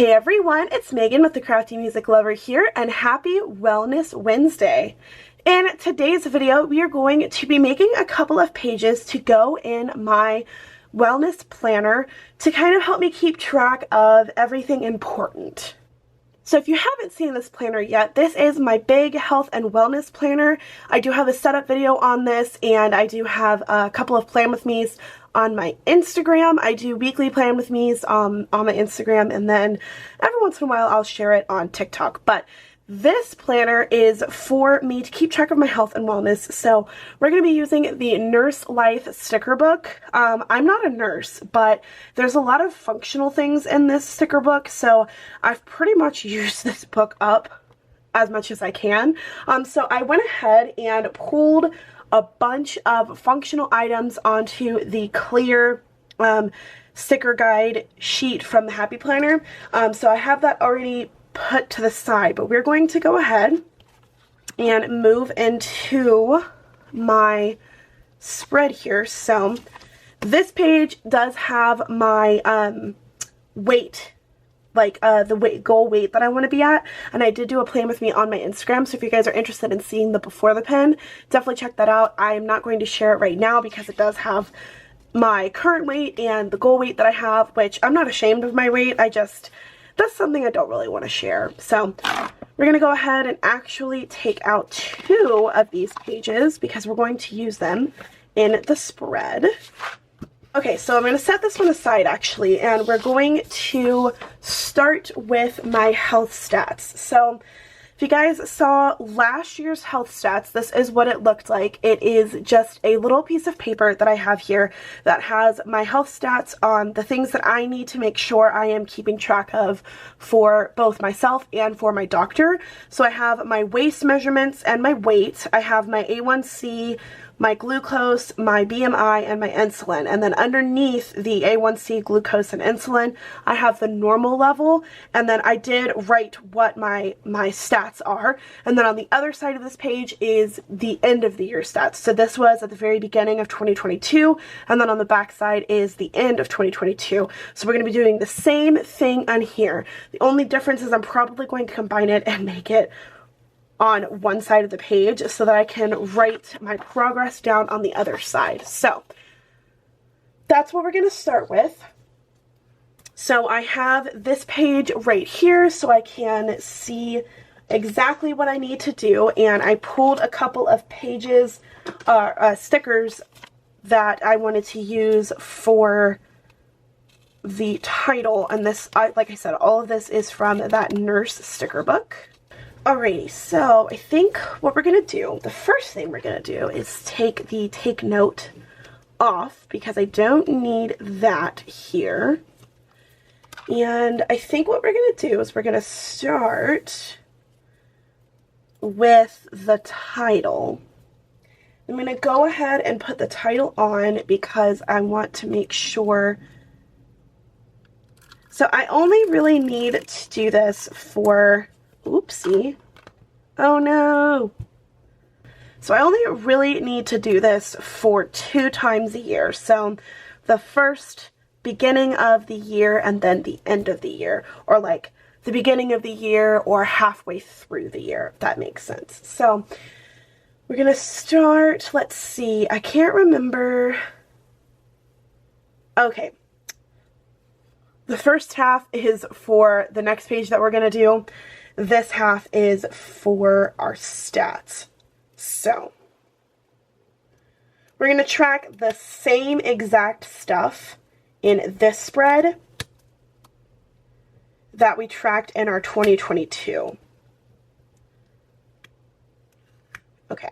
Hey everyone, it's Megan with the Crafty Music Lover here, and happy Wellness Wednesday. In today's video, we are going to be making a couple of pages to go in my wellness planner to kind of help me keep track of everything important. So if you haven't seen this planner yet, this is my big health and wellness planner. I do have a setup video on this, and I do have a couple of plan with me's on my Instagram. I do weekly plan with me's on my Instagram, and then every once in a while I'll share it on TikTok. But this planner is for me to keep track of my health and wellness. So we're going to be using the Nurse Life sticker book. I'm not a nurse, but there's a lot of functional things in this sticker book, so I've pretty much used this book up as much as I can. So I went ahead and pulled a bunch of functional items onto the clear sticker guide sheet from the Happy Planner. So I have that already put to the side, but we're going to go ahead and move into my spread here. So this page does have my weight, like the goal weight that I want to be at, and I did do a plan with me on my Instagram, so if you guys are interested in seeing the before the pen, definitely check that out. I am not going to share it right now because it does have my current weight and the goal weight that I have, which I'm not ashamed of my weight. That's something I don't really want to share. So we're going to go ahead and actually take out 2 of these pages because we're going to use them in the spread. Okay, so I'm going to set this one aside actually, and we're going to start with my health stats. So if you guys saw last year's health stats, this is what it looked like. It is just a little piece of paper that I have here that has my health stats on the things that I need to make sure I am keeping track of for both myself and for my doctor. So I have my waist measurements and my weight. I have my A1C, my glucose, my BMI, and my insulin. And then underneath the A1C, glucose, and insulin, I have the normal level. And then I did write what my stats are. And then on the other side of this page is the end of the year stats. So this was at the very beginning of 2022. And then on the back side is the end of 2022. So we're going to be doing the same thing on here. The only difference is I'm probably going to combine it and make it on one side of the page so that I can write my progress down on the other side. So that's what we're going to start with. So I have this page right here so I can see exactly what I need to do, and I pulled a couple of pages, stickers that I wanted to use for the title, and this, like I said, all of this is from that nurse sticker book. Alrighty, so I think what we're going to do, the first thing we're going to do is take the take note off because I don't need that here. And I think what we're going to do is we're going to start with the title. I'm going to go ahead and put the title on because I want to make sure. So I only really need to do this for, oopsie, oh no. So I only really need to do this for 2 times a year. So the first beginning of the year and then the end of the year, or like the beginning of the year or halfway through the year, if that makes sense. So we're gonna start, let's see, I can't remember. Okay. The first half is for the next page that we're going to do. This half is for our stats. So we're going to track the same exact stuff in this spread that we tracked in our 2022. Okay.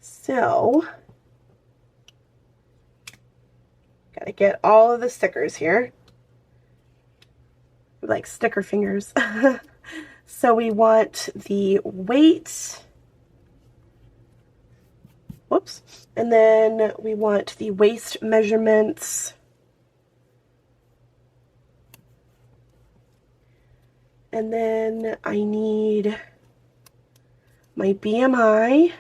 So gotta get all of the stickers here. Like sticker fingers. So we want the weight, whoops, and then we want the waist measurements, and then I need my BMI,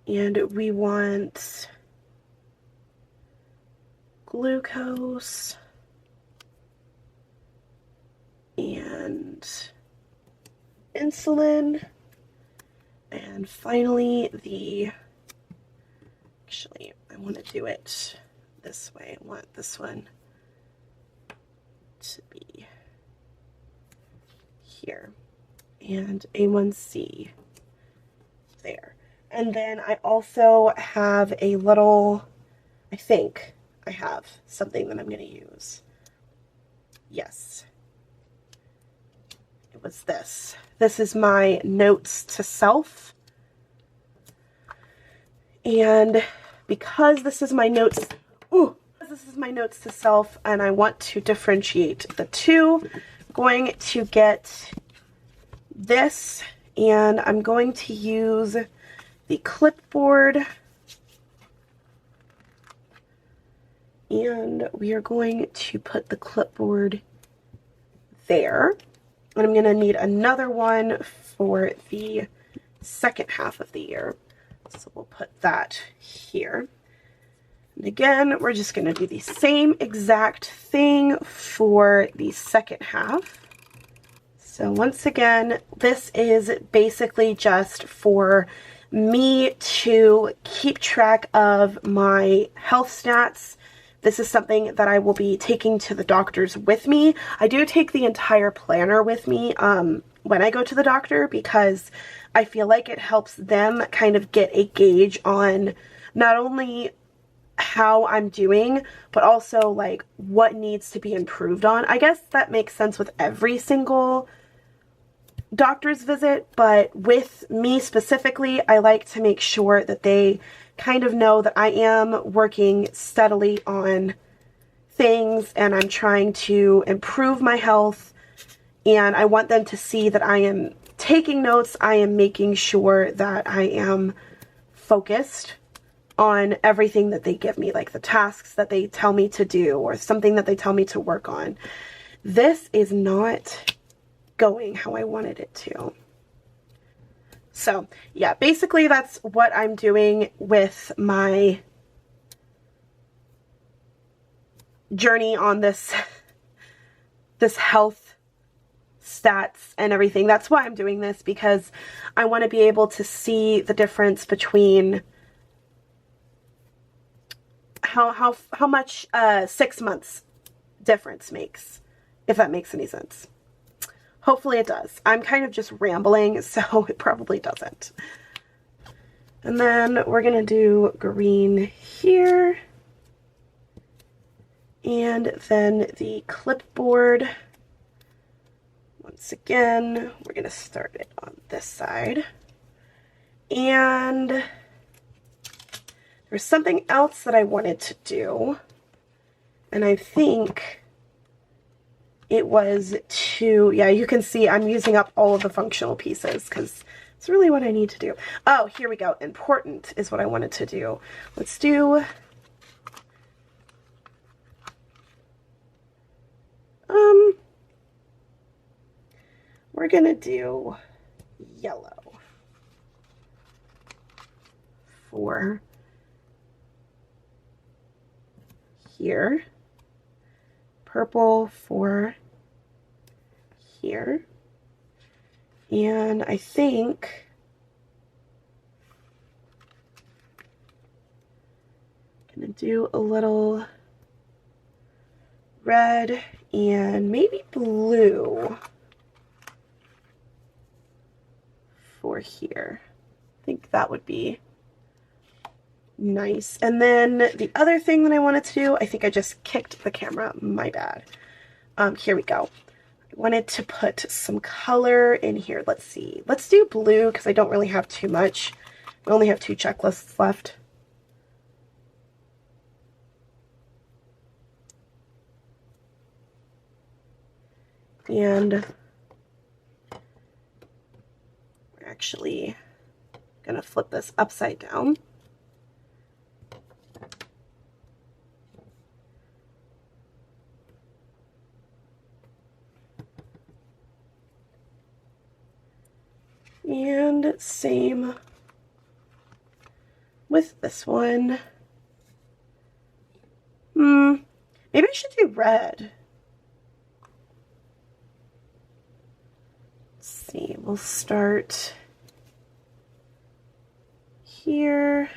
and we want glucose, and insulin, and finally actually I want to do it this way. I want this one to be here, and A1C there. And then I also have a little, I think I have something that I'm going to use. Yes. It was this. This is my notes to self. And because this is my notes, this is my notes to self, and I want to differentiate the two, I'm going to get this, and I'm going to use the clipboard, and we are going to put the clipboard there. And I'm going to need another one for the second half of the year. So we'll put that here. And again, we're just going to do the same exact thing for the second half. So once again, this is basically just for me to keep track of my health stats. This is something that I will be taking to the doctors with me. I do take the entire planner with me when I go to the doctor, because I feel like it helps them kind of get a gauge on not only how I'm doing, but also like what needs to be improved on. I guess that makes sense with every single doctor's visit, but with me specifically, I like to make sure that they kind of know that I am working steadily on things and I'm trying to improve my health, and I want them to see that I am taking notes. I am making sure that I am focused on everything that they give me, like the tasks that they tell me to do or something that they tell me to work on. This is not going how I wanted it to. So yeah, basically that's what I'm doing with my journey on this health stats and everything. That's why I'm doing this, because I want to be able to see the difference between how much 6 months difference makes, if that makes any sense. Hopefully it does. I'm kind of just rambling, so it probably doesn't. And then we're going to do green here. And then the clipboard. Once again, we're going to start it on this side. And there's something else that I wanted to do. And I think it was to, yeah, you can see I'm using up all of the functional pieces because it's really what I need to do. Oh, here we go. Important is what I wanted to do. Let's do, we're going to do yellow for here, purple for here, and I think I'm gonna do a little red and maybe blue for here. I think that would be nice. And then the other thing that I wanted to do, I think I just kicked the camera, my bad. Here we go. I wanted to put some color in here. Let's see. Let's do blue because I don't really have too much. We only have 2 checklists left. And we're actually gonna flip this upside down. And same with this one. Maybe I should do red. Let's see, we'll start here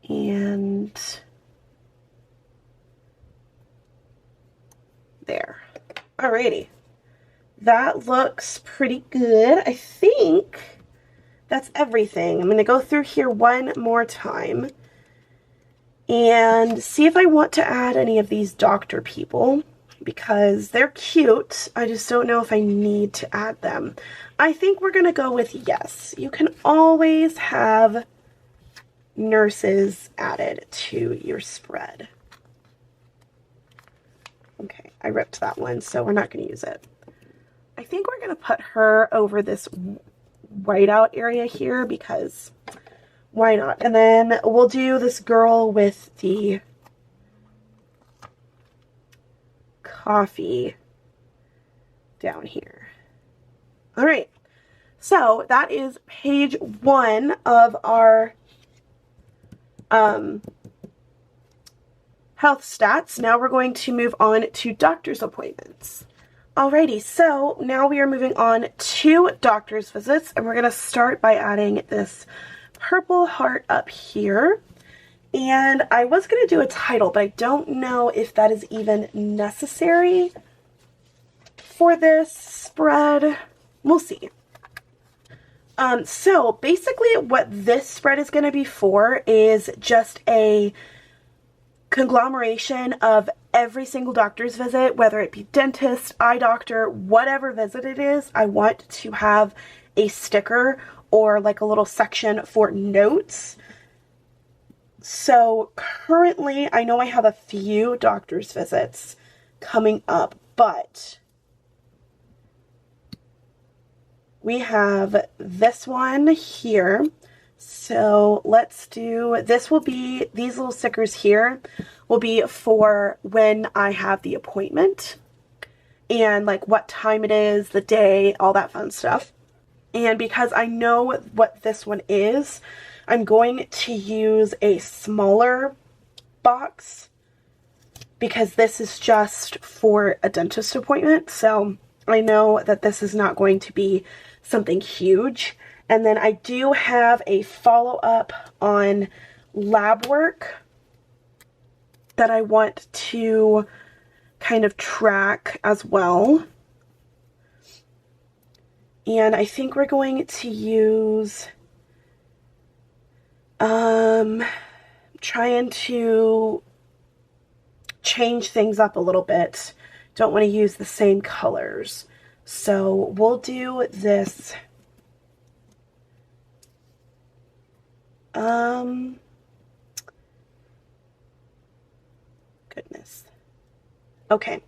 and there. Alrighty. That looks pretty good. I think that's everything. I'm going to go through here one more time and see if I want to add any of these doctor people because they're cute. I just don't know if I need to add them. I think we're going to go with yes. You can always have nurses added to your spread. Okay, I ripped that one, so we're not going to use it. I think we're going to put her over this whiteout area here because why not? And then we'll do this girl with the coffee down here. All right, so that is page 1 of our health stats. Now we're going to move on to doctor's appointments. Alrighty, so now we are moving on to doctor's visits, and we're going to start by adding this purple heart up here. And I was going to do a title, but I don't know if that is even necessary for this spread. We'll see. So basically what this spread is going to be for is just a conglomeration of every single doctor's visit, whether it be dentist, eye doctor, whatever visit it is. I want to have a sticker or like a little section for notes. So currently I know I have a few doctor's visits coming up, but we have this one here. So let's do, this will be, these little stickers here will be for when I have the appointment and like what time it is, the day, all that fun stuff. And because I know what this one is, I'm going to use a smaller box because this is just for a dentist appointment. So I know that this is not going to be something huge. And then I do have a follow-up on lab work that I want to kind of track as well. And I think we're going to use, trying to change things up a little bit. Don't want to use the same colors. So we'll do this. Goodness. Okay,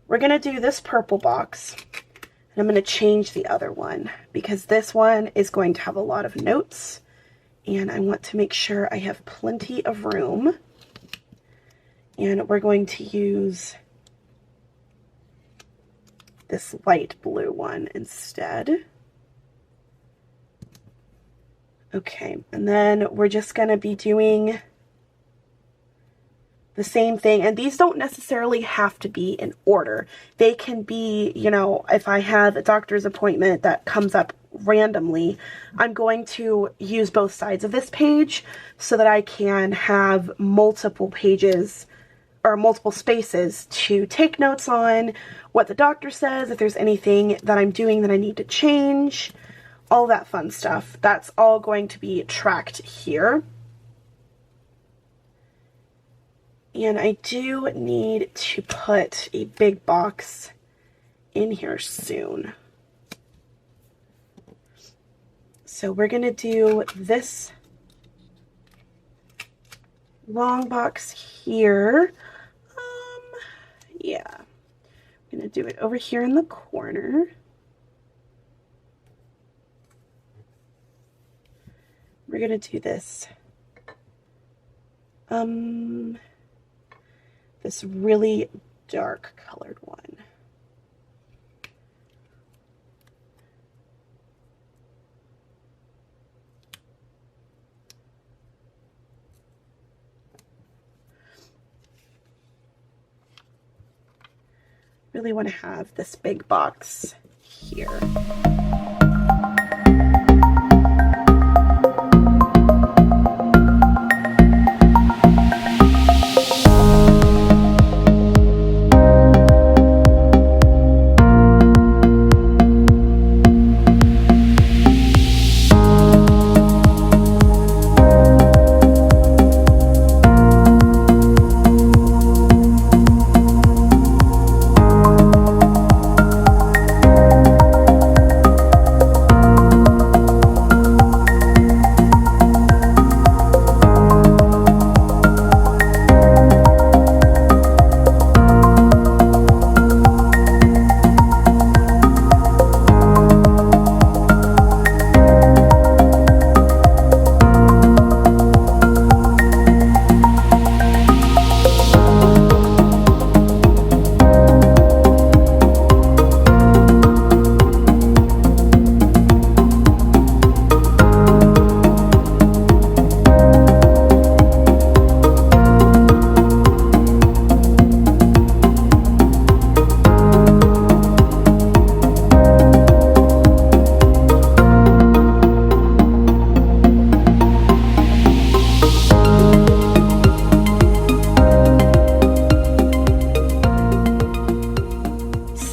we're going to do this purple box, and I'm going to change the other one because this one is going to have a lot of notes, and I want to make sure I have plenty of room. And we're going to use this light blue one instead. Okay, and then we're just going to be doing the same thing, and these don't necessarily have to be in order. They can be, you know, if I have a doctor's appointment that comes up randomly, I'm going to use both sides of this page so that I can have multiple pages or multiple spaces to take notes on what the doctor says, if there's anything that I'm doing that I need to change, all that fun stuff. That's all going to be tracked here. And I do need to put a big box in here soon. So we're going to do this long box here. Yeah, I'm going to do it over here in the corner. We're going to do this. This really dark colored one. really want to have this big box here.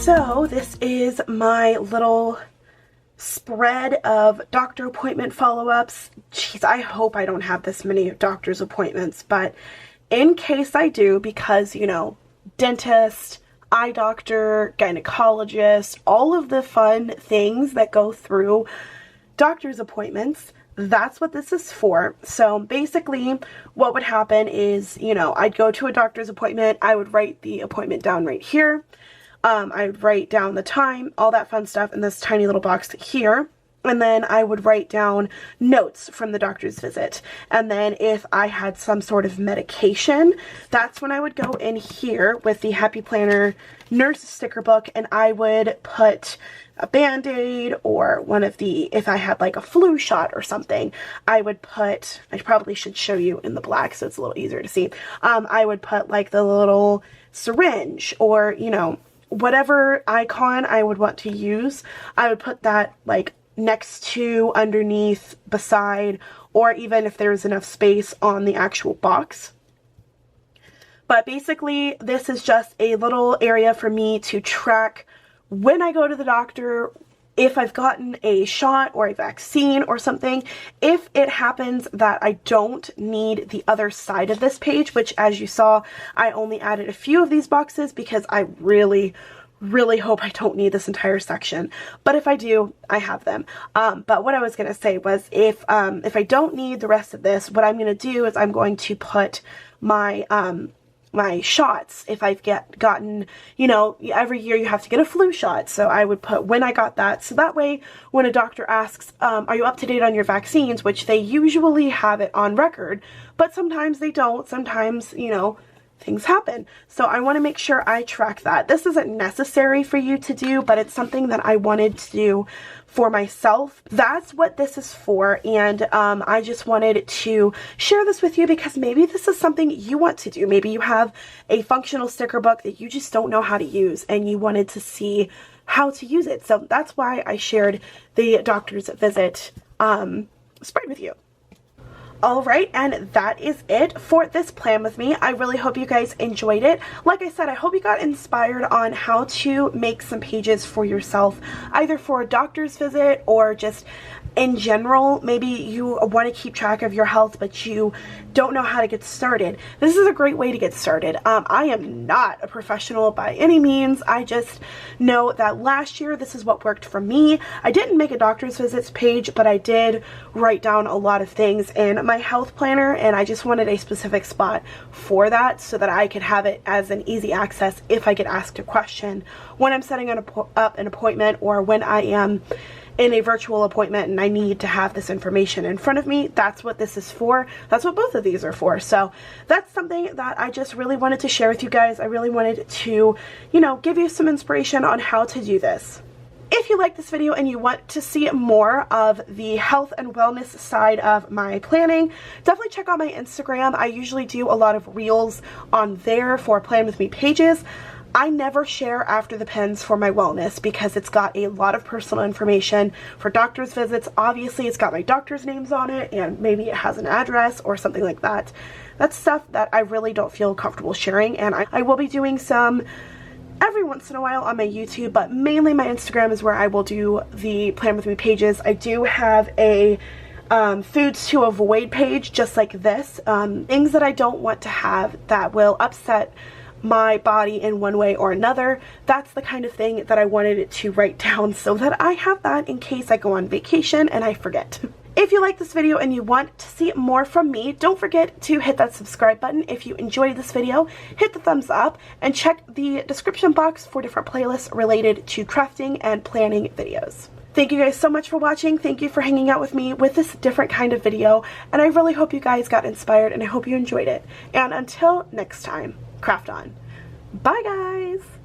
So this is my little spread of doctor appointment follow-ups. Jeez, I hope I don't have this many doctor's appointments, but in case I do, because, you know, dentist, eye doctor, gynecologist, all of the fun things that go through doctor's appointments, that's what this is for. So basically what would happen is, you know, I'd go to a doctor's appointment, I would write the appointment down right here. I would write down the time, all that fun stuff in this tiny little box here. And then I would write down notes from the doctor's visit. And then if I had some sort of medication, that's when I would go in here with the Happy Planner nurse sticker book, and I would put a Band-Aid or one of the, if I had like a flu shot or something, I would put, I probably should show you in the black so it's a little easier to see. I would put like the little syringe, or, you know, whatever icon I would want to use, I would put that like next to, underneath, beside, or even if there's enough space on the actual box. But basically this is just a little area for me to track when I go to the doctor, if I've gotten a shot or a vaccine or something. If it happens that I don't need the other side of this page, which as you saw, I only added a few of these boxes because I really hope I don't need this entire section. But if I do, I have them. But what I was going to say was if I don't need the rest of this, what I'm going to do is I'm going to put my my shots. If I've gotten, you know, every year you have to get a flu shot, so I would put when I got that, so that way when a doctor asks, are you up to date on your vaccines, which they usually have it on record, but sometimes they don't, sometimes, you know, things happen. So I want to make sure I track that. This isn't necessary for you to do, but it's something that I wanted to do for myself. That's what this is for, and I just wanted to share this with you because maybe this is something you want to do. Maybe you have a functional sticker book that you just don't know how to use and you wanted to see how to use it. So that's why I shared the doctor's visit spread with you. Alright, and that is it for this plan with me. I really hope you guys enjoyed it. Like I said, I hope you got inspired on how to make some pages for yourself, either for a doctor's visit or just in general. Maybe you want to keep track of your health, but you don't know how to get started. This is a great way to get started. I am not a professional by any means. I just know that last year this is what worked for me. I didn't make a doctor's visits page, but I did write down a lot of things in my health planner, and I just wanted a specific spot for that so that I could have it as an easy access if I get asked a question when I'm setting up an appointment, or when I am in a virtual appointment and I need to have this information in front of me. That's what this is for. That's what both of these are for. So that's something that I just really wanted to share with you guys. I really wanted to, you know, give you some inspiration on how to do this. If you like this video and you want to see more of the health and wellness side of my planning, definitely check out my Instagram. I usually do a lot of reels on there for Plan With Me pages. I never share after the pens for my wellness because it's got a lot of personal information for doctor's visits. Obviously, it's got my doctor's names on it, and maybe it has an address or something like that. That's stuff that I really don't feel comfortable sharing, and I will be doing some every once in a while on my YouTube, but mainly my Instagram is where I will do the Plan With Me pages. I do have a foods to avoid page just like this. Things that I don't want to have that will upset my body in one way or another. That's the kind of thing that I wanted to write down so that I have that in case I go on vacation and I forget. If you like this video and you want to see more from me, don't forget to hit that subscribe button. If you enjoyed this video, hit the thumbs up and check the description box for different playlists related to crafting and planning videos. Thank you guys so much for watching. Thank you for hanging out with me with this different kind of video, and I really hope you guys got inspired and I hope you enjoyed it. And until next time, craft on. Bye guys!